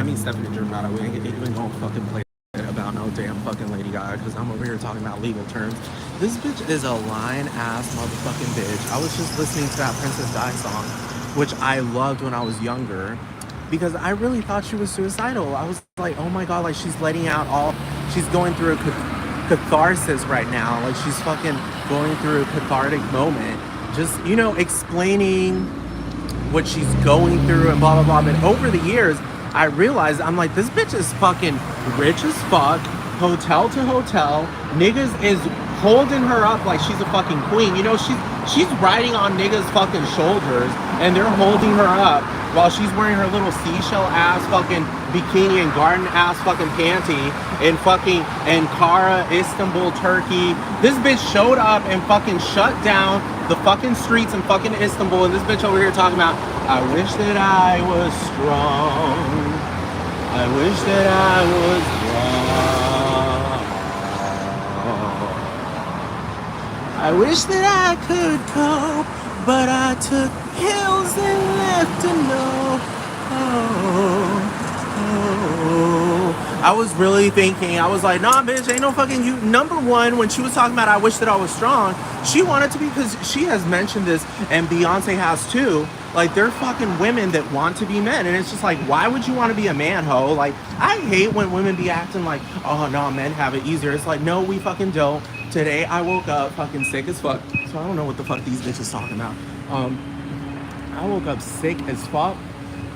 mean Stephanie Germano. We ain't even gonna fucking play about no damn fucking Lady Gaga because I'm over here talking about legal terms. This bitch is a lying ass motherfucking bitch. I was just listening to that Princess Di song, which I loved when I was younger, because I really thought she was suicidal. I was like, oh my god, like she's letting out all, she's going through a catharsis right now. Like she's fucking going through a cathartic moment. Just, explaining what she's going through and blah, blah, blah. But over the years, I realized, I'm like, this bitch is fucking rich as fuck, hotel to hotel. Niggas is holding her up like she's a fucking queen. She's riding on niggas' fucking shoulders and they're holding her up while she's wearing her little seashell ass fucking bikini and garden ass fucking panty in fucking Ankara, Istanbul, Turkey. This bitch showed up and fucking shut down the fucking streets in fucking Istanbul, and this bitch over here talking about, I wish that I was strong. I wish that I was strong. I wish that I could cope, but I took pills and left a note. I was really thinking, I was like, nah, bitch, ain't no fucking you. Number one, when she was talking about I wish that I was strong, she wanted to be, because she has mentioned this, and Beyonce has too, like, they're fucking women that want to be men. And it's just like, why would you want to be a man, ho? Like, I hate when women be acting like, oh, no, men have it easier. It's like, no, we fucking don't. Today, I woke up fucking sick as fuck. So I don't know what the fuck these bitches talking about. I woke up sick as fuck.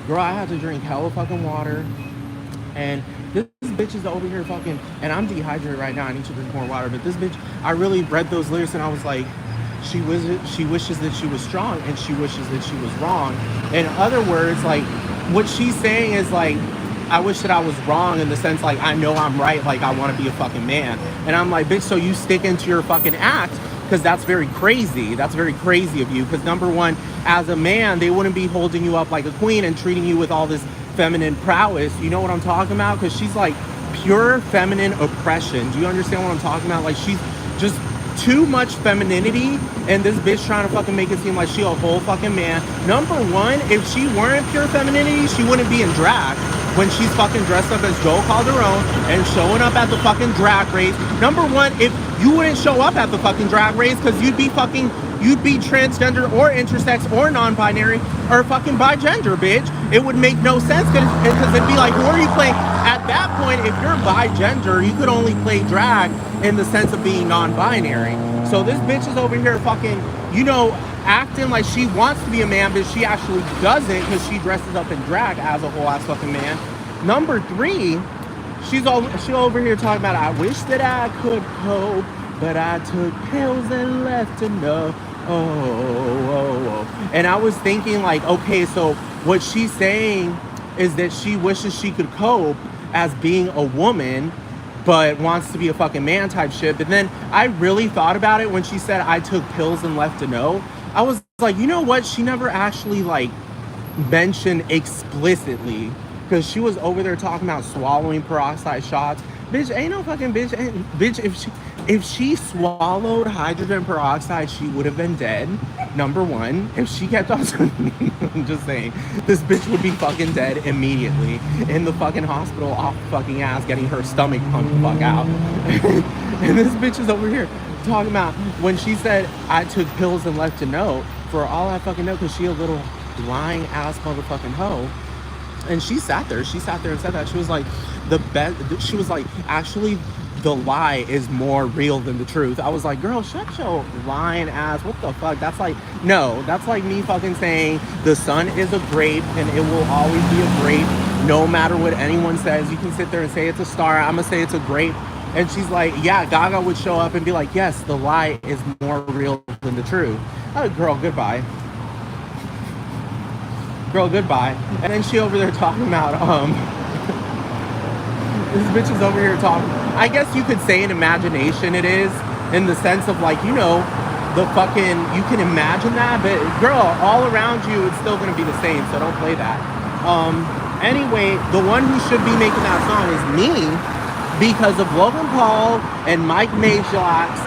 Girl, I had to drink hella fucking water. And this bitch is over here fucking, and I'm dehydrated right now. I need to drink more water. But this bitch, I really read those lyrics and I was like, she wishes that she was strong and she wishes that she was wrong. In other words, like, what she's saying is like, I wish that I was wrong in the sense like, I know I'm right, like I want to be a fucking man. And I'm like, bitch, so you stick into your fucking act, because that's very crazy. That's very crazy of you. Because number one, as a man, they wouldn't be holding you up like a queen and treating you with all this feminine prowess. You know what I'm talking about? Because she's like pure feminine oppression. Do you understand what I'm talking about? Like, she's just too much femininity, and this bitch trying to fucking make it seem like she a whole fucking man. Number one, if she weren't pure femininity, she wouldn't be in drag when she's fucking dressed up as Joe Calderone and showing up at the fucking drag race. Number one, if you wouldn't show up at the fucking drag race, because you'd be transgender or intersex or non-binary or fucking bigender, bitch. It would make no sense, because it'd be like, who are you playing? At that point, if you're bigender, you could only play drag in the sense of being non-binary. So this bitch is over here fucking, acting like she wants to be a man, but she actually doesn't, because she dresses up in drag as a whole ass fucking man. Number three, she over here talking about, I wish that I could cope, but I took pills and left a note. And I was thinking like, okay, so what she's saying is that she wishes she could cope as being a woman, but wants to be a fucking man type shit. But then I really thought about it when she said, I took pills and left a note. I was like, you know what? She never actually like mentioned explicitly, because she was over there talking about swallowing peroxide shots. Bitch, ain't no fucking bitch. Bitch, if she swallowed hydrogen peroxide, she would have been dead. Number one, if she kept on, I'm just saying, this bitch would be fucking dead immediately in the fucking hospital off fucking ass, getting her stomach pumped the fuck out. And this bitch is over here talking about when she said, I took pills and left a note. For all I fucking know, because she a little lying ass motherfucking hoe. And she sat there and said that. She was like, actually, the lie is more real than the truth. I was like, girl, shut your lying ass. What the fuck? That's like, no, that's like me fucking saying the sun is a grape and it will always be a grape no matter what anyone says. You can sit there and say it's a star. I'm gonna say it's a grape. And she's like, yeah, Gaga would show up and be like, yes, the lie is more real than the truth. Oh, girl, goodbye. Girl, goodbye. And then she over there talking about, this bitch is over here talking, I guess you could say an imagination it is, in the sense of like, the fucking, you can imagine that, but girl, all around you, it's still gonna be the same, so don't play that. Anyway, the one who should be making that song is me, because of Logan Paul and Mike Maybach's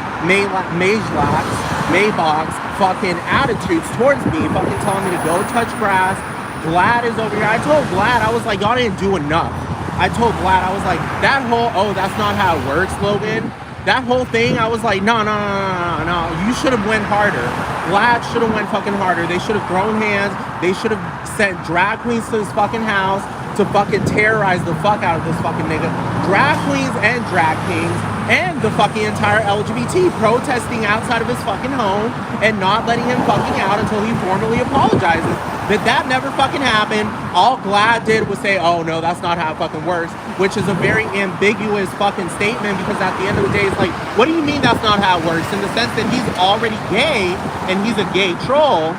fucking attitudes towards me, fucking telling me to go touch grass, Glad is over here. I told Glad, I was like, y'all didn't do enough. I told Glad, I was like, that whole, oh, that's not how it works, Logan. That whole thing, I was like, no, no, no, no, no, no. You should have went harder. Glad should have went fucking harder. They should have thrown hands. They should have sent drag queens to his fucking house to fucking terrorize the fuck out of this fucking nigga. Drag queens and drag kings and the fucking entire LGBT protesting outside of his fucking home and not letting him fucking out until he formally apologizes. That never fucking happened. All Glad did was say, oh no, that's not how it fucking works, which is a very ambiguous fucking statement, because at the end of the day, it's like, what do you mean that's not how it works? In the sense that he's already gay and he's a gay troll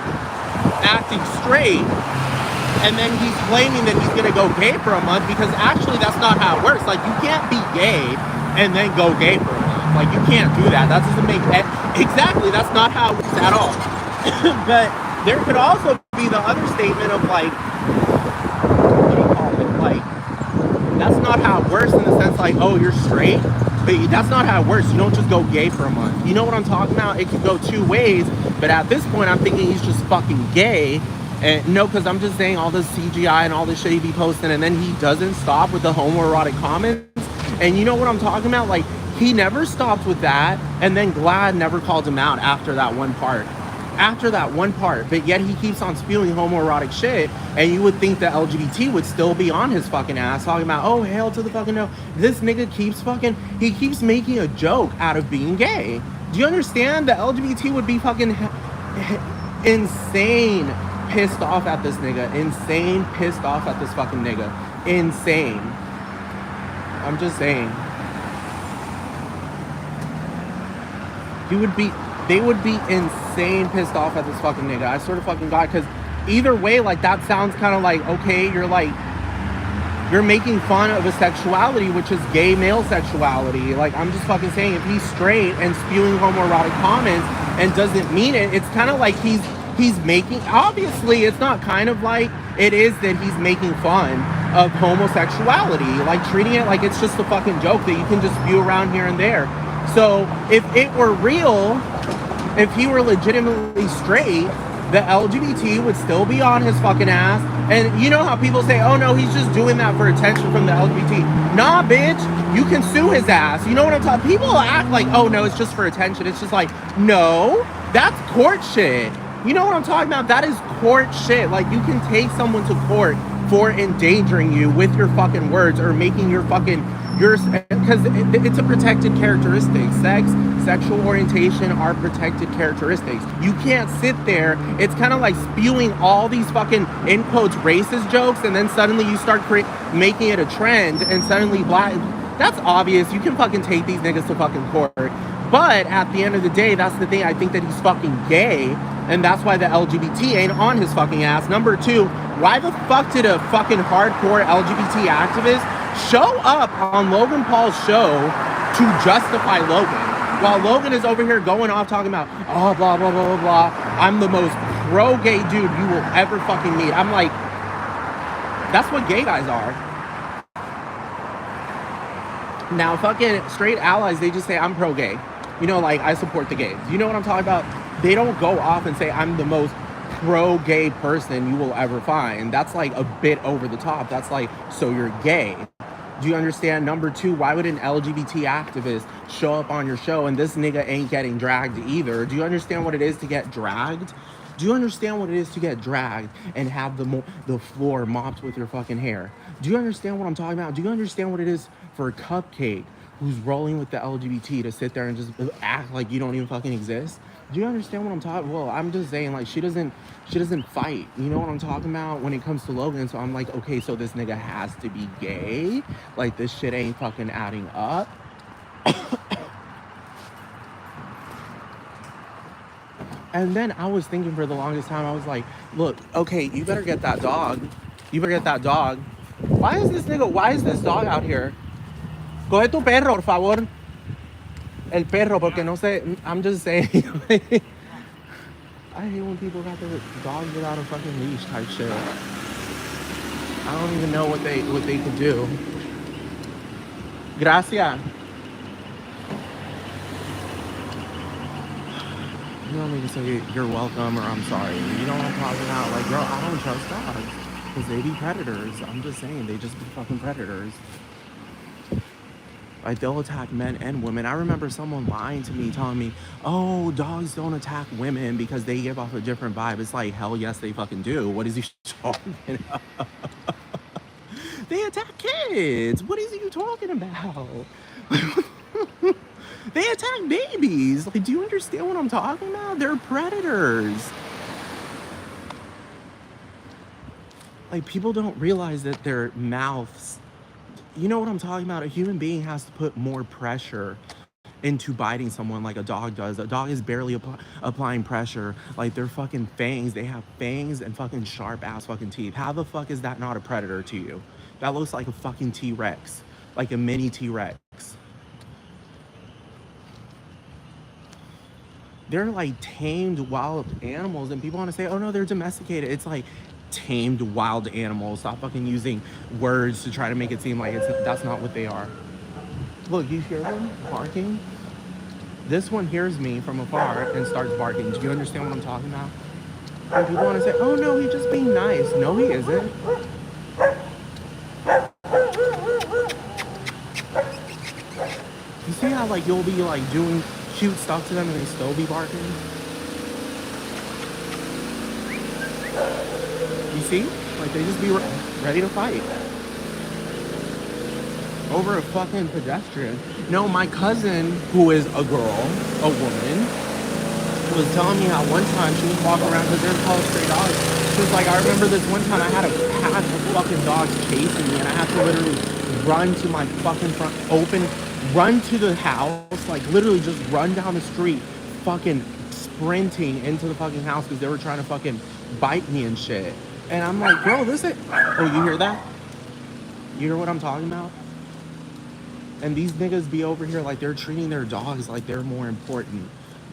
acting straight, and then he's claiming that he's gonna go gay for a month, because actually that's not how it works. Like, you can't be gay and then go gay for a month. Like, you can't do that. That doesn't make exactly, that's not how it works at all. But there could also be the other statement of like, what do you call it? Like, that's not how it works, in the sense like, oh, you're straight, but that's not how it works. You don't just go gay for a month. You know what I'm talking about? It could go two ways, but at this point, I'm thinking he's just fucking gay. And no, because I'm just saying all this CGI and all this shit he be posting, and then he doesn't stop with the homoerotic comments. And you know what I'm talking about? Like, he never stopped with that, and then Glad never called him out after that one part. But yet he keeps on spewing homoerotic shit, and you would think the LGBT would still be on his fucking ass talking about, oh, hail to the fucking no. This nigga keeps making a joke out of being gay. Do you understand? The LGBT would be fucking insane pissed off at this nigga. Insane pissed off at this fucking nigga. Insane. I'm just saying. They would be insane pissed off at this fucking nigga. I sort of fucking got, because either way, like, that sounds kind of like, okay, you're making fun of a sexuality, which is gay male sexuality. Like, I'm just fucking saying, if he's straight and spewing homoerotic comments and doesn't mean it, it's kind of like he's making, obviously, it's not kind of like, it is that he's making fun of homosexuality, like treating it like it's just a fucking joke that you can just spew around here and there. So if it were real, if he were legitimately straight, the LGBT would still be on his fucking ass. And you know how people say, oh no, he's just doing that for attention from the LGBT. Nah, bitch, you can sue his ass. You know what I'm talking? People act like, oh no, it's just for attention. It's just like, no, that's court shit. You know what I'm talking about? That is court shit. Like, you can take someone to court for endangering you with your fucking words, or making your fucking, because it's a protected characteristic. Sexual orientation are protected characteristics. You can't sit there. It's kind of like spewing all these fucking, in quotes, racist jokes, and then suddenly you start making it a trend, and suddenly black. That's obvious. You can fucking take these niggas to fucking court. But at the end of the day, that's the thing. I think that he's fucking gay, and that's why the LGBT ain't on his fucking ass. Number two, why the fuck did a fucking hardcore LGBT activist show up on Logan Paul's show to justify Logan, while Logan is over here going off talking about, oh, blah, blah, blah, blah, blah. I'm the most pro-gay dude you will ever fucking meet. I'm like, that's what gay guys are. Now, fucking straight allies, they just say, I'm pro-gay. You know, like, I support the gays. You know what I'm talking about? They don't go off and say, I'm the most pro-gay person you will ever find. That's like a bit over the top. That's like, so you're gay. Do you understand? Number two, why would an LGBT activist show up on your show and this nigga ain't getting dragged either? Do you understand what it is to get dragged? Do you understand what it is to get dragged and have the floor mopped with your fucking hair? Do you understand what I'm talking about? Do you understand what it is for a Cupcake who's rolling with the LGBT to sit there and just act like you don't even fucking exist? Do you understand what I'm talking? Well, I'm just saying, like, she doesn't fight. You know what I'm talking about when it comes to Logan? So I'm like, okay, so this nigga has to be gay. Like, this shit ain't fucking adding up. And then I was thinking for the longest time, I was like, look, okay, you better get that dog. You better get that dog. Why is this dog out here? Coge tu perro, por favor. El perro, porque no sé. I'm just saying. I hate when people got their dogs without a fucking leash type shit. I don't even know what they could do. Gracias. You don't need to say you're welcome or I'm sorry. You know what I'm talking about? Like, girl, I don't trust dogs. Because they be predators. I'm just saying, they just be fucking predators. Like, they'll attack men and women. I remember someone lying to me, telling me, oh, dogs don't attack women because they give off a different vibe. It's like, hell yes, they fucking do. What is he talking about? They attack kids. What is you talking about? They attack babies. Like, do you understand what I'm talking about? They're predators. Like, people don't realize that their mouths, you know what I'm talking about? A human being has to put more pressure into biting someone like a dog does. A dog is barely applying pressure. Like, their fucking fangs, they have fangs and fucking sharp ass fucking teeth. How the fuck is that not a predator to you? That looks like a fucking T-Rex, like a mini T-Rex. They're like tamed wild animals, and people want to say, oh no, they're domesticated. It's like tamed wild animals. Stop fucking using words to try to make it seem like that's not what they are. Look, you hear them barking? This one hears me from afar and starts barking. Do you understand what I'm talking about? And people want to say, oh no, he's just being nice. No, he isn't. You see how like you'll be like doing cute stuff to them and they still be barking? You see? Like, they just be ready to fight over a fucking pedestrian. No, my cousin, who is a girl, a woman, was telling me how one time she was walking around because they're called stray dogs. She was like, I remember this one time I had a pack of fucking dogs chasing me and I had to literally run to my fucking front, run to the house, like literally just run down the street, fucking sprinting into the fucking house because they were trying to fucking bite me and shit. And I'm like, bro, listen. Oh, you hear that? You hear what I'm talking about? And these niggas be over here like they're treating their dogs like they're more important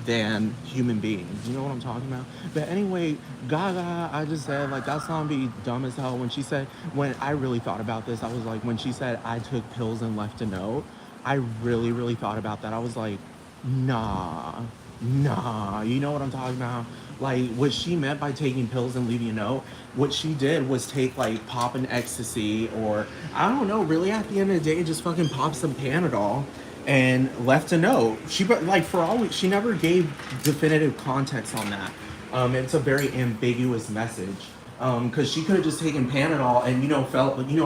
than human beings. You know what I'm talking about? But anyway, Gaga, I just said, like, that song be dumb as hell. When I really thought about this, I was like, when she said, I took pills and left a note, I really, really thought about that. I was like, nah, you know what I'm talking about? Like, what she meant by taking pills and leaving a note, what she did was take, like, pop an ecstasy, or, I don't know, really at the end of the day, just fucking pop some Panadol and left a note. Like, she never gave definitive context on that. It's a very ambiguous message. Because she could have just taken Panadol and,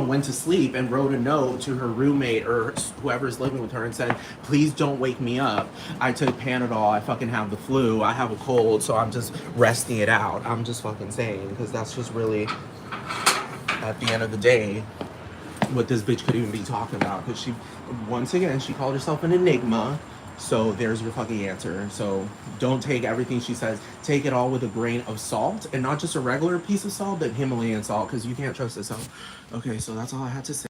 went to sleep and wrote a note to her roommate or whoever's living with her and said, please don't wake me up. I took Panadol. I fucking have the flu. I have a cold, so I'm just resting it out. I'm just fucking saying, because that's just really, at the end of the day, what this bitch could even be talking about. Because once again, she called herself an enigma. So there's your fucking answer. So don't take everything she says. Take it all with a grain of salt, and not just a regular piece of salt, but Himalayan salt, because you can't trust this salt. Okay, so that's all I had to say.